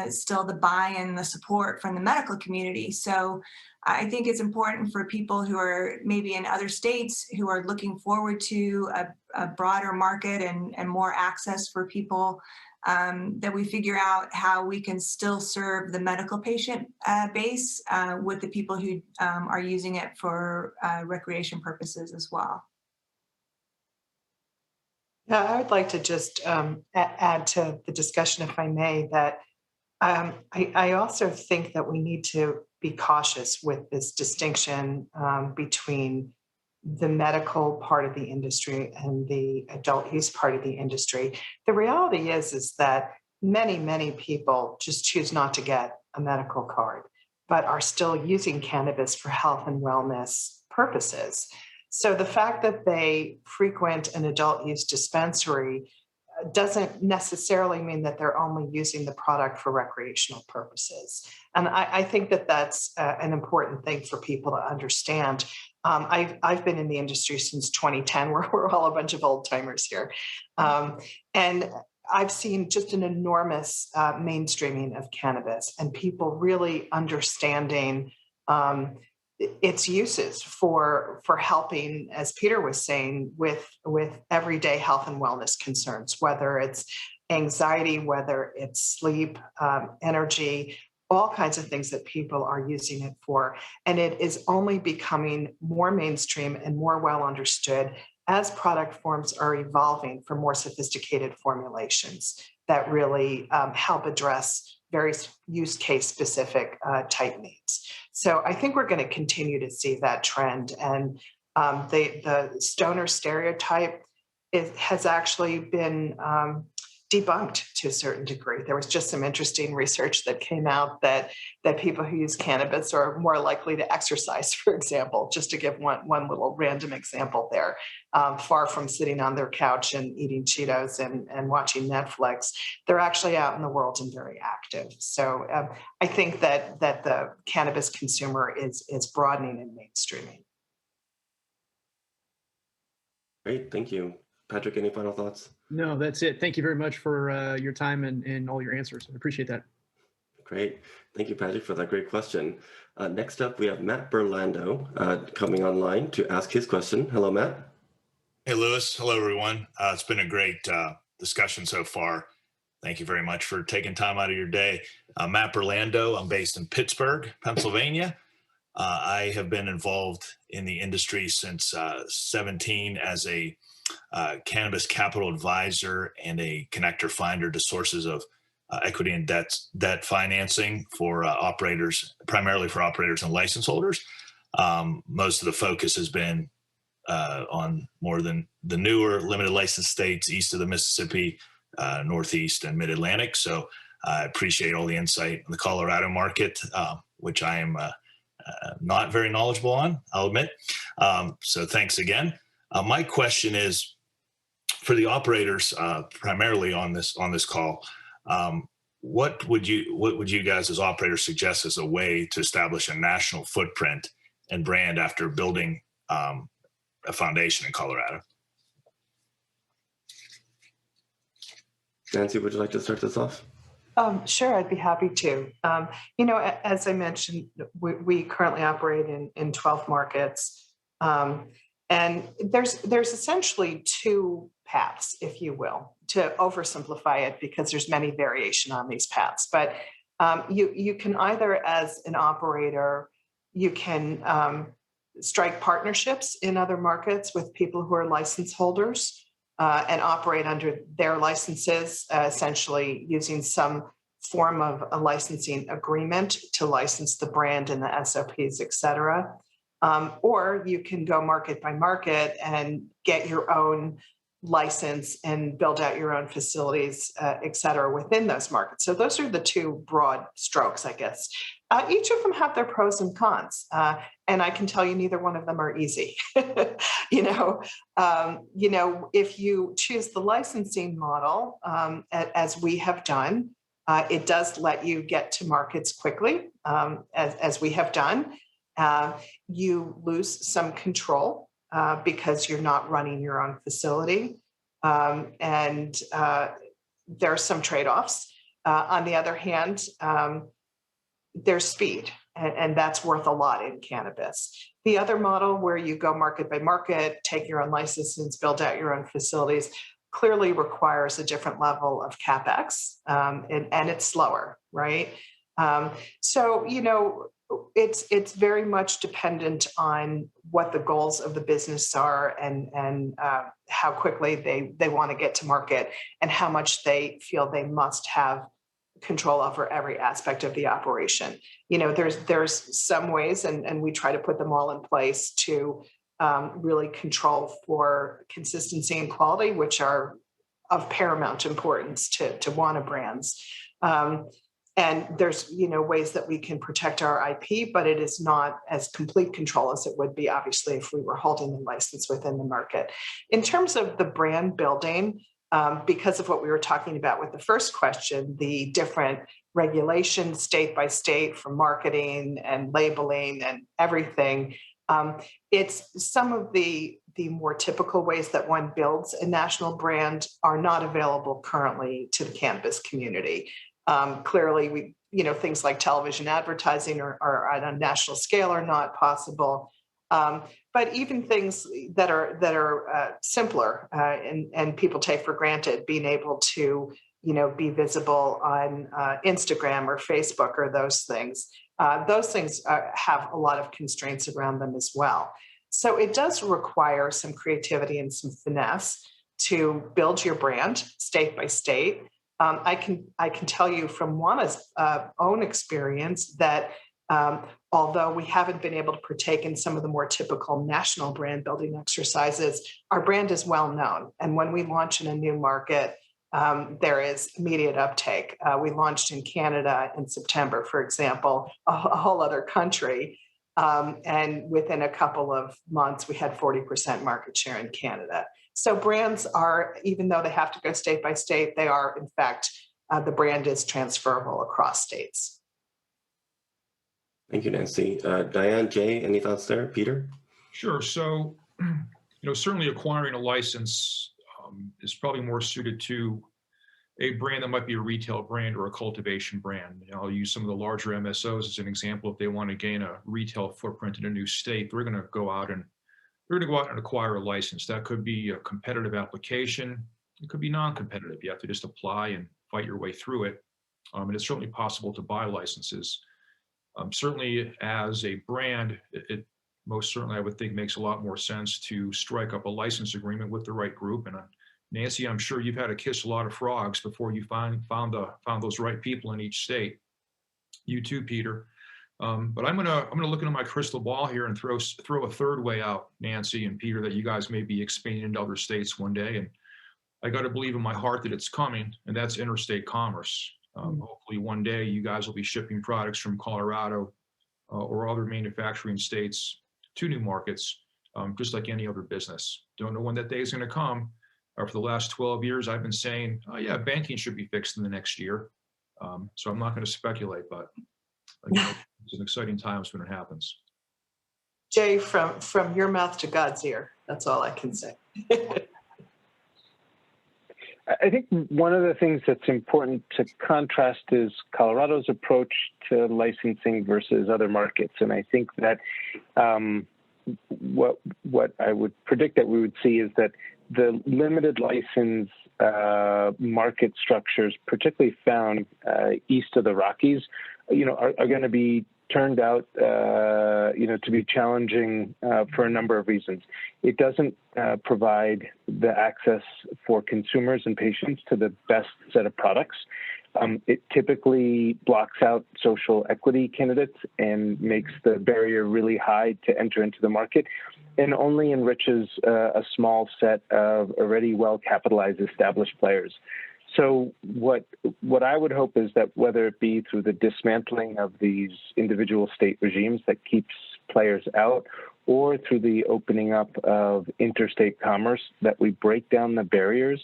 still the buy-in, the support from the medical community. So I think it's important for people who are maybe in other states who are looking forward to a broader market and more access for people, that we figure out how we can still serve the medical patient base with the people who are using it for recreation purposes as well. Yeah, I would like to just add to the discussion, if I may, that I also think that we need to be cautious with this distinction between the medical part of the industry and the adult use part of the industry. The reality is that many people just choose not to get a medical card, but are still using cannabis for health and wellness purposes. So the fact that they frequent an adult use dispensary doesn't necessarily mean that they're only using the product for recreational purposes. And I think that that's an important thing for people to understand. I've been in the industry since 2010. We're all a bunch of old timers here. And I've seen just an enormous mainstreaming of cannabis and people really understanding its uses for helping, as Peter was saying, with everyday health and wellness concerns, whether it's anxiety, whether it's sleep, energy, all kinds of things that people are using it for. And it is only becoming more mainstream and more well understood as product forms are evolving for more sophisticated formulations that really help address various use case specific type needs. So I think we're going to continue to see that trend. And the stoner stereotype has actually been debunked to a certain degree. There was just some interesting research that came out that people who use cannabis are more likely to exercise, for example, just to give one little random example there, far from sitting on their couch and eating Cheetos and watching Netflix. They're actually out in the world and very active. So I think that the cannabis consumer is broadening and mainstreaming. Great, thank you. Patrick, any final thoughts? No, that's it. Thank you very much for your time and all your answers. I appreciate that. Great. Thank you, Patrick, for that great question. Next up, we have Matt Burlando coming online to ask his question. Hello, Matt. Hey, Louis. Hello, everyone. It's been a great discussion so far. Thank you very much for taking time out of your day. Matt Burlando. I'm based in Pittsburgh, Pennsylvania. I have been involved in the industry since 17 as a cannabis capital advisor and a connector finder to sources of equity and debt financing for operators, primarily for operators and license holders. Most of the focus has been on more than the newer limited license states east of the Mississippi, Northeast and Mid-Atlantic. So I appreciate all the insight in the Colorado market, which I am not very knowledgeable on, I'll admit. So thanks again. My question is for the operators, primarily on this call. What would you guys as operators suggest as a way to establish a national footprint and brand after building a foundation in Colorado? Nancy, would you like to start this off? Sure, I'd be happy to. As I mentioned, we currently operate in 12 markets. And there's essentially two paths, if you will, to oversimplify it, because there's many variation on these paths. But you can either, as an operator, you can strike partnerships in other markets with people who are license holders and operate under their licenses, essentially using some form of a licensing agreement to license the brand and the SOPs, et cetera. Or you can go market by market and get your own license and build out your own facilities, et cetera, within those markets. So those are the two broad strokes, I guess. Each of them have their pros and cons. And I can tell you neither one of them are easy. If you choose the licensing model, as we have done, it does let you get to markets quickly, as we have done. You lose some control because you're not running your own facility. And there are some trade-offs. On the other hand, there's speed, and that's worth a lot in cannabis. The other model where you go market by market, take your own licenses, build out your own facilities, clearly requires a different level of CapEx, and it's slower, right? So, it's very much dependent on what the goals of the business are and how quickly they want to get to market and how much they feel they must have control over every aspect of the operation. There's some ways, and we try to put them all in place to really control for consistency and quality, which are of paramount importance to Wana brands. And there's, ways that we can protect our IP, but it is not as complete control as it would be, obviously, if we were holding the license within the market. In terms of the brand building, because of what we were talking about with the first question, the different regulations state by state for marketing and labeling and everything, it's some of the more typical ways that one builds a national brand are not available currently to the cannabis community. Clearly, things like television advertising or on a national scale are not possible. But even things that are simpler and people take for granted, being able to be visible on Instagram or Facebook or those things have a lot of constraints around them as well. So it does require some creativity and some finesse to build your brand state by state. I can tell you from Wana's own experience that although we haven't been able to partake in some of the more typical national brand building exercises, our brand is well known. And when we launch in a new market, there is immediate uptake. We launched in Canada in September, for example, a whole other country. And within a couple of months, we had 40% market share in Canada. So brands are, even though they have to go state by state, they are, in fact, the brand is transferable across states. Thank you, Nancy. Diane, Jay, any thoughts there? Peter? Sure. So, certainly acquiring a license is probably more suited to a brand that might be a retail brand or a cultivation brand. I'll use some of the larger MSOs as an example. If they want to gain a retail footprint in a new state, they're going to go out and acquire a license. That could be a competitive application. It could be non-competitive. You have to just apply and fight your way through it. And it's certainly possible to buy licenses. Certainly as a brand, it most certainly I would think makes a lot more sense to strike up a license agreement with the right group. And Nancy, I'm sure you've had to kiss a lot of frogs before you found those right people in each state. You too, Peter. But I'm gonna look into my crystal ball here and throw a third way out, Nancy and Peter, that you guys may be expanding into other states one day. And I got to believe in my heart that it's coming, and that's interstate commerce. Hopefully one day you guys will be shipping products from Colorado or other manufacturing states to new markets, just like any other business. Don't know when that day is going to come. For the last 12 years, I've been saying, oh yeah, banking should be fixed in the next year. So I'm not going to speculate, but again, it's an exciting times when it happens. Jay, from your mouth to God's ear, that's all I can say. I think one of the things that's important to contrast is Colorado's approach to licensing versus other markets. And I think that what I would predict that we would see is that the limited license market structures, particularly found east of the Rockies, are going to be turned out, to be challenging for a number of reasons. It doesn't provide the access for consumers and patients to the best set of products. It typically blocks out social equity candidates and makes the barrier really high to enter into the market, and only enriches a small set of already well-capitalized established players. So what I would hope is that whether it be through the dismantling of these individual state regimes that keeps players out, or through the opening up of interstate commerce, that we break down the barriers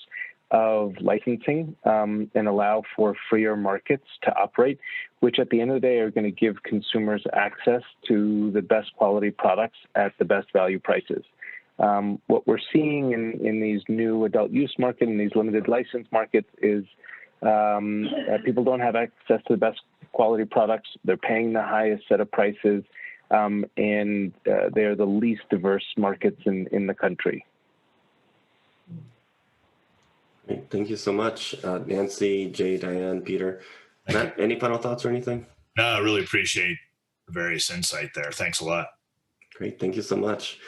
of licensing and allow for freer markets to operate, which at the end of the day are going to give consumers access to the best quality products at the best value prices. What we're seeing in these new adult use market and these limited license markets is people don't have access to the best quality products. They're paying the highest set of prices, and they're the least diverse markets in the country. Great. Thank you so much, Nancy, Jay, Diane, Peter. Matt, any final thoughts or anything? No, I really appreciate the various insight there. Thanks a lot. Great. Thank you so much.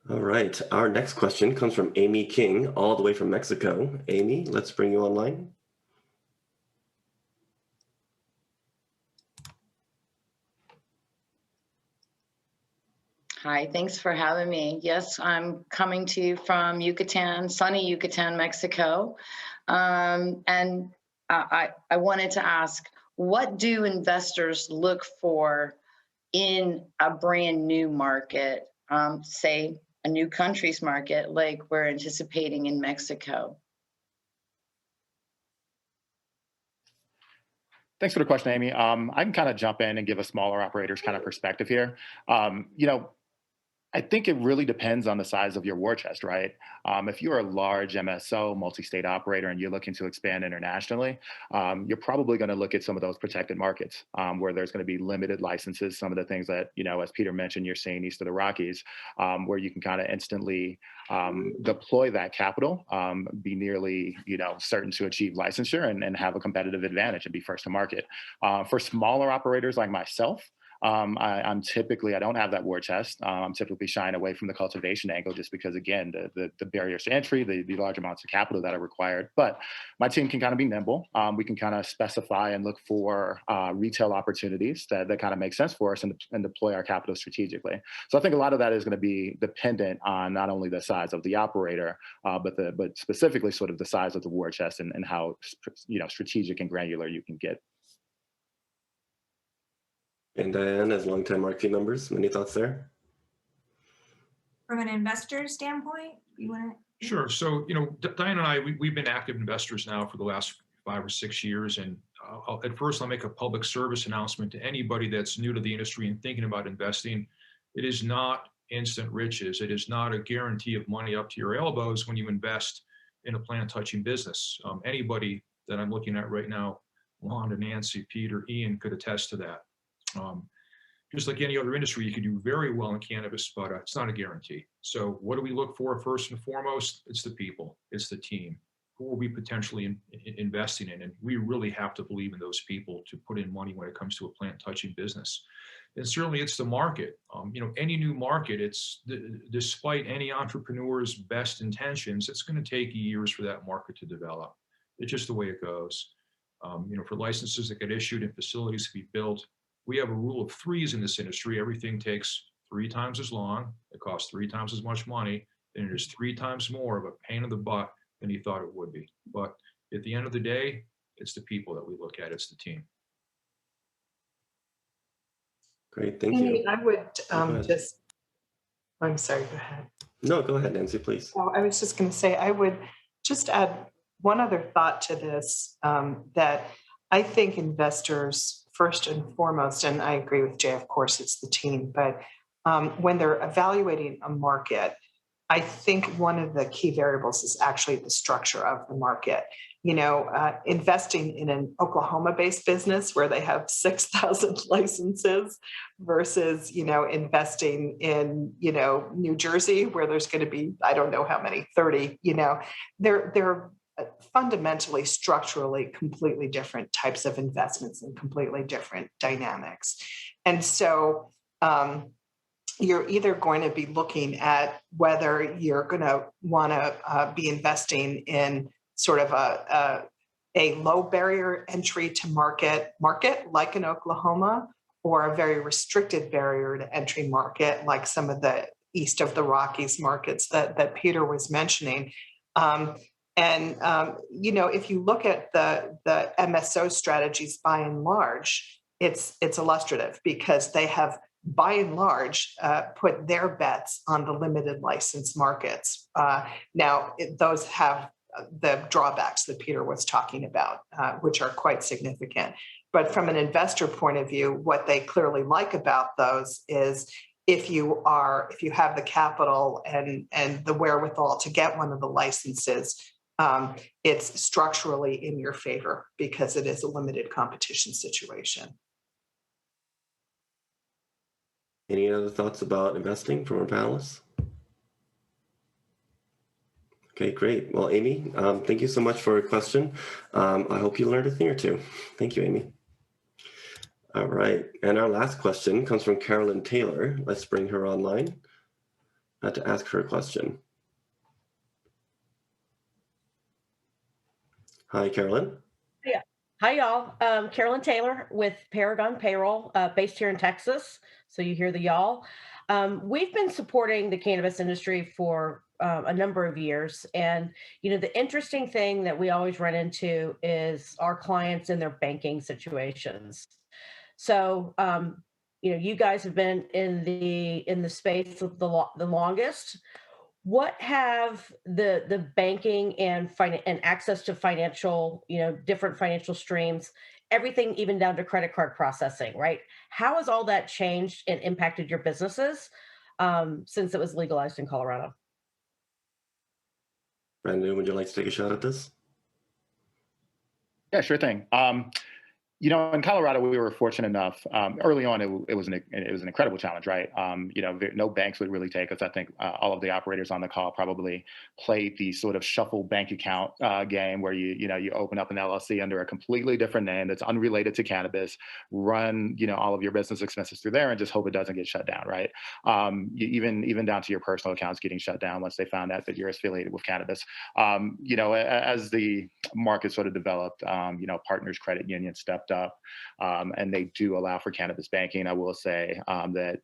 All right. Our next question comes from Amy King, all the way from Mexico. Amy, let's bring you online. Hi, thanks for having me. Yes, I'm coming to you from Yucatan, sunny Yucatan, Mexico. And I wanted to ask, what do investors look for in a brand new market, say a new country's market like we're anticipating in Mexico? Thanks for the question, Amy. I can kind of jump in and give a smaller operator's kind of perspective here. I think it really depends on the size of your war chest, right? If you're a large MSO, multi-state operator, and you're looking to expand internationally, you're probably going to look at some of those protected markets where there's going to be limited licenses, some of the things that, as Peter mentioned, you're seeing east of the Rockies, where you can kind of instantly deploy that capital, be nearly, certain to achieve licensure and have a competitive advantage and be first to market. For smaller operators like myself, I don't have that war chest. I'm typically shying away from the cultivation angle just because, again, the barriers to entry, the large amounts of capital that are required. But my team can kind of be nimble. We can kind of specify and look for retail opportunities that kind of make sense for us and deploy our capital strategically. So I think a lot of that is going to be dependent on not only the size of the operator, but specifically sort of the size of the war chest and how strategic and granular you can get. And Diane, as longtime Arcview members, any thoughts there? From an investor standpoint, you want to? Sure. So, Diane and I, we've been active investors now for the last 5 or 6 years. And at first, I'll make a public service announcement to anybody that's new to the industry and thinking about investing. It is not instant riches. It is not a guarantee of money up to your elbows when you invest in a plant-touching business. Anybody that I'm looking at right now, Wanda, Nancy, Peter, Ian, could attest to that. Just like any other industry, you can do very well in cannabis, but it's not a guarantee. So what do we look for first and foremost? It's the people, it's the team. Who are we potentially investing in? And we really have to believe in those people to put in money when it comes to a plant-touching business. And certainly it's the market. Any new market, despite any entrepreneur's best intentions, it's going to take years for that market to develop. It's just the way it goes. For licenses that get issued and facilities to be built, we have a rule of threes in this industry. Everything takes 3 times as long, it costs 3 times as much money, and it is 3 times more of a pain in the butt than you thought it would be. But at the end of the day, it's the people that we look at, it's the team. Great, thank you. I would I'm sorry, go ahead. No, go ahead, Nancy, please. Well, I was just going to say, I would just add one other thought to this, that I think investors, first and foremost, and I agree with Jay, of course, it's the team, but when they're evaluating a market, I think one of the key variables is actually the structure of the market. Investing in an Oklahoma-based business where they have 6,000 licenses versus, investing in, New Jersey where there's going to be, I don't know how many, 30, there are fundamentally, structurally, completely different types of investments and completely different dynamics. And so you're either going to be looking at whether you're going to want to be investing in sort of a low barrier entry to market like in Oklahoma, or a very restricted barrier to entry market like some of the east of the Rockies markets that Peter was mentioning. If you look at the MSO strategies, by and large, it's illustrative because they have, by and large, put their bets on the limited license markets. Those have the drawbacks that Peter was talking about, which are quite significant. But from an investor point of view, what they clearly like about those is if you have the capital and the wherewithal to get one of the licenses, it's structurally in your favor because it is a limited competition situation. Any other thoughts about investing from our panelists? Okay, great. Well, Amy, thank you so much for your question. I hope you learned a thing or two. Thank you, Amy. All right, and our last question comes from Carolyn Taylor. Let's bring her online to ask her a question. Hi, Carolyn. Yeah. Hi, y'all. Carolyn Taylor with Paragon Payroll, based here in Texas. So you hear the y'all. We've been supporting the cannabis industry for a number of years. And, the interesting thing that we always run into is our clients and their banking situations. So, you guys have been in the space of the longest. What have the banking and access to financial, different financial streams, everything even down to credit card processing, right? How has all that changed and impacted your businesses since it was legalized in Colorado? Brandon, would you like to take a shot at this? Yeah, sure thing. In Colorado, we were fortunate enough. Early on, it was an incredible challenge, right? No banks would really take us. I think all of the operators on the call probably played the sort of shuffle bank account game where you open up an LLC under a completely different name that's unrelated to cannabis, run all of your business expenses through there, and just hope it doesn't get shut down, right? Even down to your personal accounts getting shut down once they found out that you're affiliated with cannabis. As the market sort of developed, Partners Credit Union stepped up, and they do allow for cannabis banking. I will say that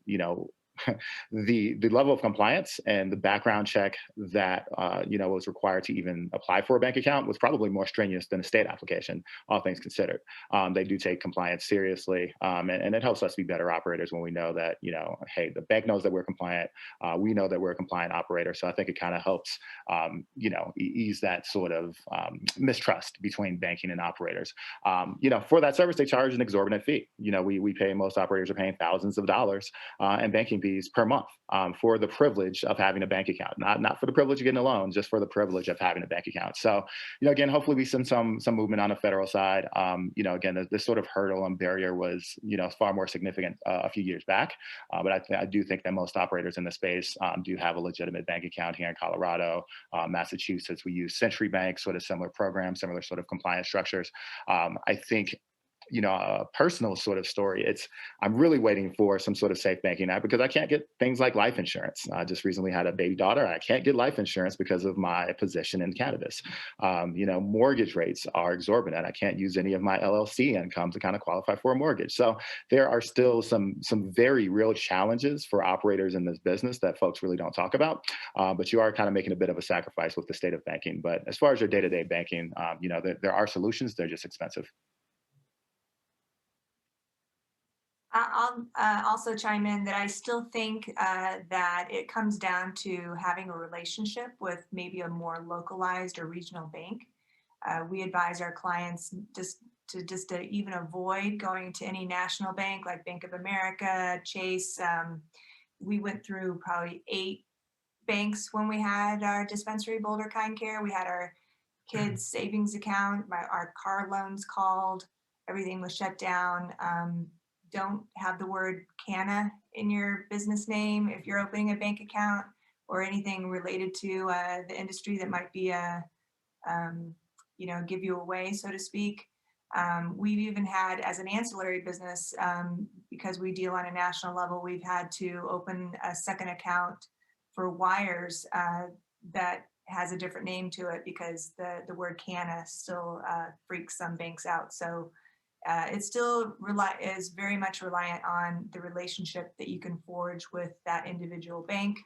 the level of compliance and the background check that was required to even apply for a bank account was probably more strenuous than a state application, all things considered. They do take compliance seriously, and it helps us be better operators when we know that hey, the bank knows that we're compliant. We know that we're a compliant operator, so I think it kind of helps ease that sort of mistrust between banking and operators. For that service, they charge an exorbitant fee. Most operators are paying thousands of dollars in banking fees per month for the privilege of having a bank account, not for the privilege of getting a loan, just for the privilege of having a bank account. So, again, hopefully we see some movement on the federal side. Again, this sort of hurdle and barrier was, far more significant a few years back. But I do think that most operators in the space do have a legitimate bank account here in Colorado, Massachusetts. We use Century Bank, sort of similar programs, similar sort of compliance structures. I think a personal sort of story. I'm really waiting for some sort of safe banking app because I can't get things like life insurance. I just recently had a baby daughter. I can't get life insurance because of my position in cannabis. Mortgage rates are exorbitant. I can't use any of my LLC income to kind of qualify for a mortgage. So there are still some very real challenges for operators in this business that folks really don't talk about. But you are kind of making a bit of a sacrifice with the state of banking. But as far as your day-to-day banking, there are solutions. They're just expensive. I'll also chime in that I still think that it comes down to having a relationship with maybe a more localized or regional bank. We advise our clients to even avoid going to any national bank like Bank of America, Chase. We went through probably 8 banks when we had our dispensary, Boulder Kind Care. We had our kids' savings account, our car loans called, everything was shut down. Don't have the word canna in your business name if you're opening a bank account or anything related to the industry that might be give you away, so to speak. We've even had, as an ancillary business, because we deal on a national level, we've had to open a second account for wires that has a different name to it because the word canna still freaks some banks out. So it still is very much reliant on the relationship that you can forge with that individual bank,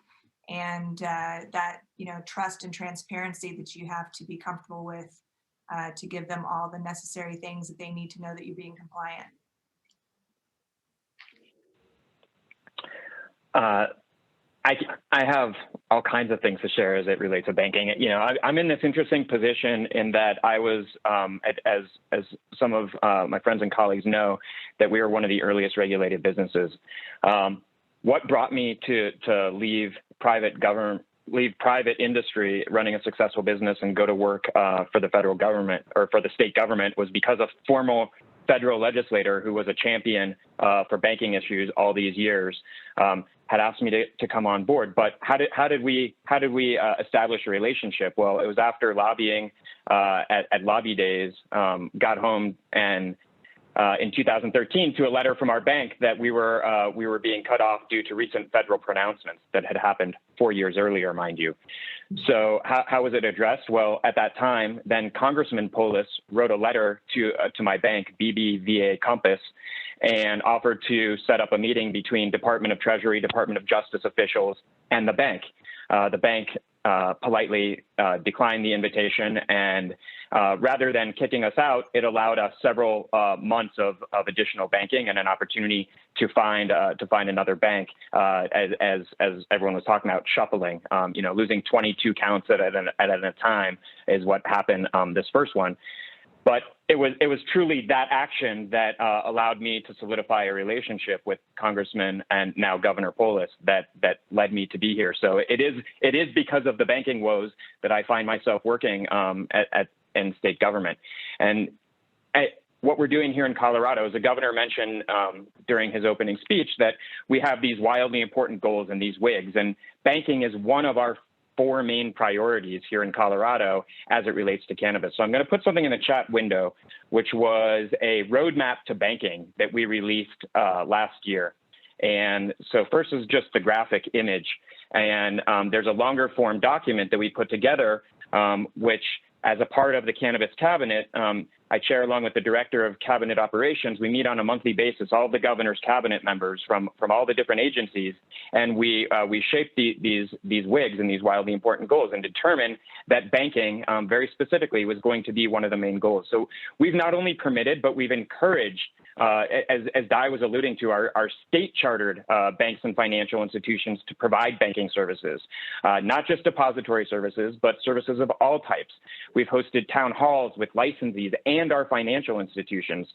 and that trust and transparency that you have to be comfortable with to give them all the necessary things that they need to know that you're being compliant. I have all kinds of things to share as it relates to banking. I'm in this interesting position in that I was, as some of my friends and colleagues know, that we are one of the earliest regulated businesses. What brought me to leave private industry, running a successful business, and go to work for the federal government or for the state government was because a formal federal legislator who was a champion for banking issues all these years had asked me to come on board. But how did we establish a relationship? Well, it was after lobbying at lobby days, got home and in 2013 to a letter from our bank that we were being cut off due to recent federal pronouncements that had happened 4 years earlier, mind you. So how was it addressed? Well, at that time, then Congressman Polis wrote a letter to my bank, BBVA Compass, and offered to set up a meeting between Department of Treasury, Department of Justice officials, and the bank. The bank politely declined the invitation, and rather than kicking us out, it allowed us several months of additional banking and an opportunity to find another bank. As everyone was talking about, shuffling, losing 22 counts at a time is what happened this first one. But it was truly that action that allowed me to solidify a relationship with Congressman and now Governor Polis that led me to be here. So it is because of the banking woes that I find myself working in state government. And what we're doing here in Colorado, as the governor mentioned during his opening speech, that we have these wildly important goals and these WIGs, and banking is one of our 4 main priorities here in Colorado as it relates to cannabis. So I'm going to put something in the chat window, which was a roadmap to banking that we released last year. And so first is just the graphic image. And there's a longer form document that we put together, which as a part of the Cannabis Cabinet, I chair along with the Director of Cabinet Operations. We meet on a monthly basis, all the governor's cabinet members from all the different agencies, and we shape these WIGs and these wildly important goals and determine that banking, very specifically, was going to be one of the main goals. So we've not only permitted, but we've encouraged, as Di was alluding to, our state-chartered banks and financial institutions to provide banking services, not just depository services, but services of all types. We've hosted town halls with licensees and our financial institutions.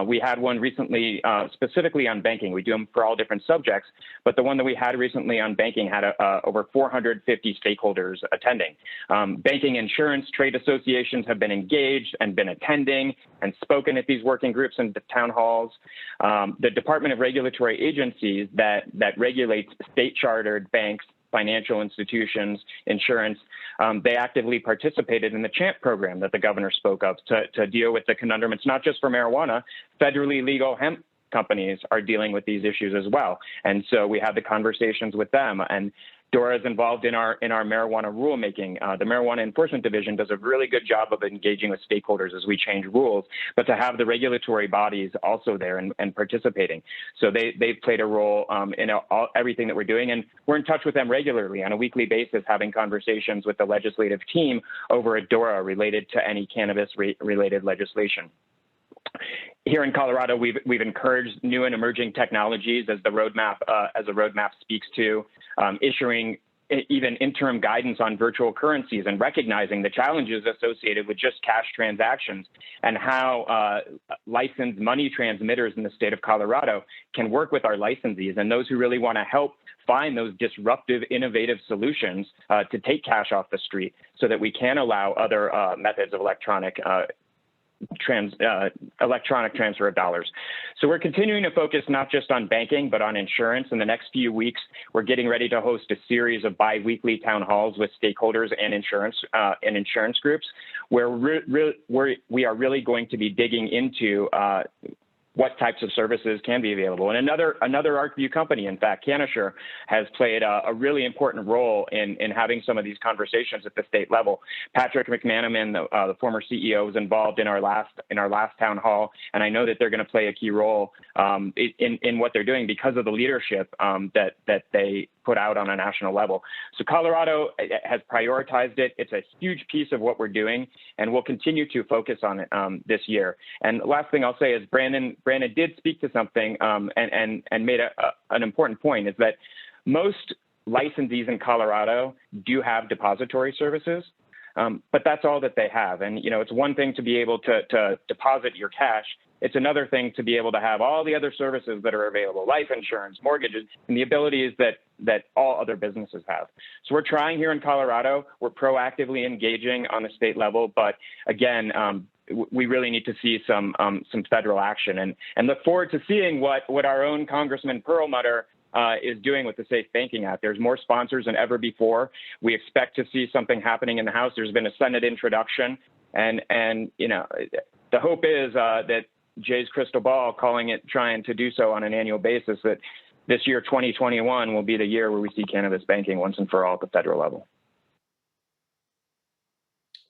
We had one recently specifically on banking. We do them for all different subjects, but the one that we had recently on banking had over 450 stakeholders attending. Banking, insurance, trade associations have been engaged and been attending and spoken at these working groups and the town halls. The Department of Regulatory Agencies that regulates state-chartered banks, financial institutions, insurance, they actively participated in the CHAMP program that the governor spoke of to deal with the conundrum. It's not just for marijuana. Federally legal hemp companies are dealing with these issues as well. And so we had the conversations with them. And Dora is involved in our marijuana rulemaking. The Marijuana Enforcement Division does a really good job of engaging with stakeholders as we change rules, but to have the regulatory bodies also there and participating. So they've played a role in everything that we're doing, and we're in touch with them regularly on a weekly basis, having conversations with the legislative team over at Dora related to any cannabis-related legislation. Here in Colorado, we've encouraged new and emerging technologies as the roadmap speaks to, issuing even interim guidance on virtual currencies and recognizing the challenges associated with just cash transactions and how licensed money transmitters in the state of Colorado can work with our licensees and those who really want to help find those disruptive, innovative solutions to take cash off the street so that we can allow other methods of electronic electronic transfer of dollars. So we're continuing to focus not just on banking, but on insurance. In the next few weeks, we're getting ready to host a series of bi-weekly town halls with stakeholders and insurance groups, where we are really going to be digging into what types of services can be available. And another Arcview company, in fact, Cannabis, has played a really important role in having some of these conversations at the state level. Patrick McManaman, the former CEO, was involved in our last town hall, and I know that they're going to play a key role in what they're doing because of the leadership that they put out on a national level. So Colorado has prioritized it. It's a huge piece of what we're doing, and we'll continue to focus on it this year. And the last thing I'll say is Brandon did speak to something and made an important point, is that most licensees in Colorado do have depository services, but that's all that they have. And, it's one thing to be able to deposit your cash. It's another thing to be able to have all the other services that are available, life insurance, mortgages, and the abilities that all other businesses have. So we're trying here in Colorado. We're proactively engaging on the state level, but again, we really need to see some federal action, and look forward to seeing what our own Congressman Perlmutter is doing with the Safe Banking Act. There's more sponsors than ever before. We expect to see something happening in the House. There's been a Senate introduction, and the hope is that Jay's crystal ball trying to do so on an annual basis, that this year, 2021, will be the year where we see cannabis banking once and for all at the federal level.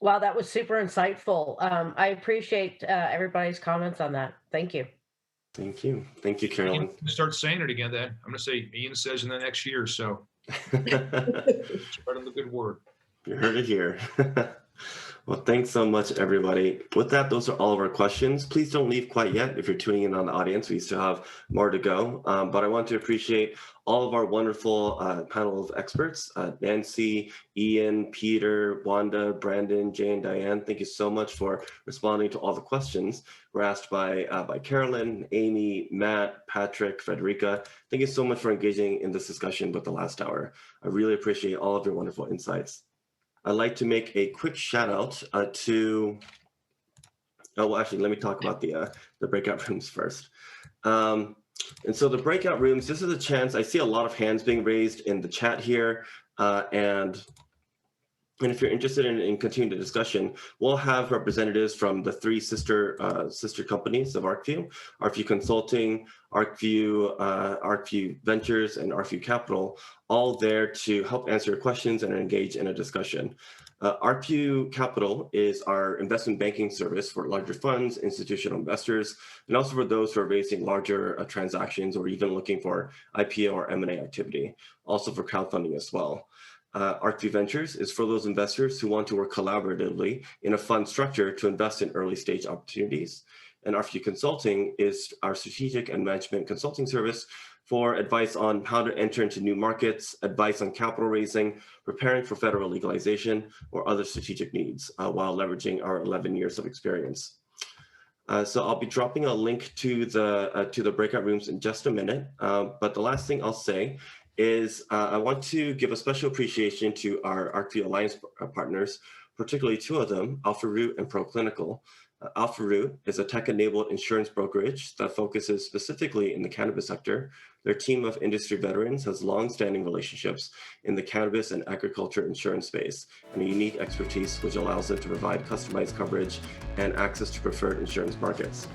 Wow, that was super insightful. I appreciate everybody's comments on that. Thank you. Thank you. Thank you, Carolyn. Start saying it again then. I'm going to say Ian says in the next year, so spread him the good word. You heard it here. Well, thanks so much, everybody. With that, those are all of our questions. Please don't leave quite yet. If you're tuning in on the audience, we still have more to go. But I want to appreciate all of our wonderful panel of experts, Nancy, Ian, Peter, Wanda, Brandon, Jay, and Diane. Thank you so much for responding to all the questions were asked by Carolyn, Amy, Matt, Patrick, Frederica. Thank you so much for engaging in this discussion with the last hour. I really appreciate all of your wonderful insights. I'd like to make a quick shout out to, well, actually, let me talk about the breakout rooms first. And so the breakout rooms, this is a chance, I see a lot of hands being raised in the chat here. And if you're interested in continuing the discussion, we'll have representatives from the three sister companies of Arcview, Arcview Consulting, Arcview Ventures, and Arcview Capital, all there to help answer your questions and engage in a discussion. Arcview Capital is our investment banking service for larger funds, institutional investors, and also for those who are raising larger transactions or even looking for IPO or M&A activity, also for crowdfunding as well. Arcview Ventures is for those investors who want to work collaboratively in a fund structure to invest in early stage opportunities. And Arcview Consulting is our strategic and management consulting service for advice on how to enter into new markets, advice on capital raising, preparing for federal legalization, or other strategic needs while leveraging our 11 years of experience. So I'll be dropping a link to the breakout rooms in just a minute. But the last thing I'll say is I want to give a special appreciation to our Arcview Alliance partners, particularly two of them, AlphaRoot and ProClinical. AlphaRoot is a tech-enabled insurance brokerage that focuses specifically in the cannabis sector. Their team of industry veterans has long-standing relationships in the cannabis and agriculture insurance space and a unique expertise which allows them to provide customized coverage and access to preferred insurance markets.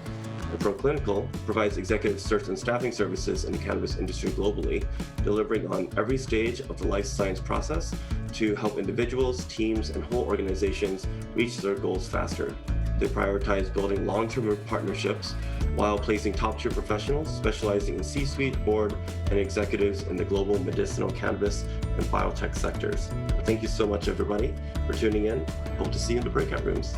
And ProClinical provides executive search and staffing services in the cannabis industry globally, delivering on every stage of the life science process to help individuals, teams, and whole organizations reach their goals faster. They prioritize building long-term partnerships while placing top-tier professionals specializing in C-suite, board, and executives in the global medicinal cannabis and biotech sectors. Thank you so much, everybody, for tuning in. Hope to see you in the breakout rooms.